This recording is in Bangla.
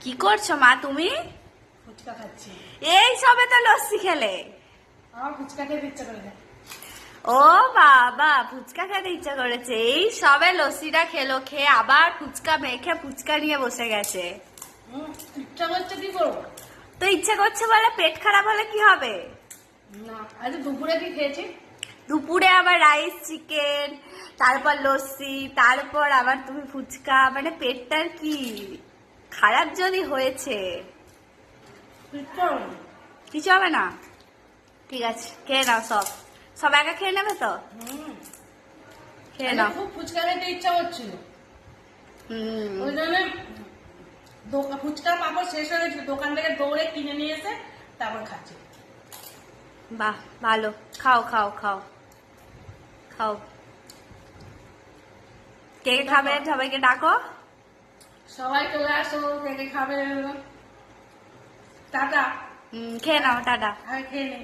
কি করছো মা তুমি? ফুচকা খাচ্ছি। এই সবে তো লস্যি খেলে। আমার ফুচকা খেতে ইচ্ছা করে না। ও বাবা, ফুচকা খেতে ইচ্ছা করেছে। এই সবে লস্যিটা খেলো, খেয়ে আবার ফুচকা মেখে ফুচকা নিয়ে বসে গেছে। ইচ্ছা করছে কি করবো? তো ইচ্ছে করছে বলে পেট খারাপ হলে কি হবে? না, আজ দুপুরে কি খেয়েছি? দুপুরে আবার রাইস চিকেন, তারপর লস্যি, তারপর আবার তুমি ফুচকা, মানে পেটটার কি খারাপ যদি হয়েছে? ইচ্ছা করে না। কিছু হবে না, ঠিক আছে খেয়ে নাও। সব সব একা খেয়ে নেবে তো? খেয়ে আজকে নাও। খুব ফুচকা খেতে ইচ্ছা করছিল। ওই জন্য ফুচকার পাপড় শেষ হয়ে গেছিল, দোকান থেকে দৌড়ে কিনে নিয়ে এসে তারপর খাচ্ছি। বাহ, ভালো, খাও খাও খাও খাও। কে কে খাবে সবাইকে ডাকো। সবাই চলে আসো, কে খাবে। টাটা। খেয়ে নাও, টাটা। আর খেয়ে নেই।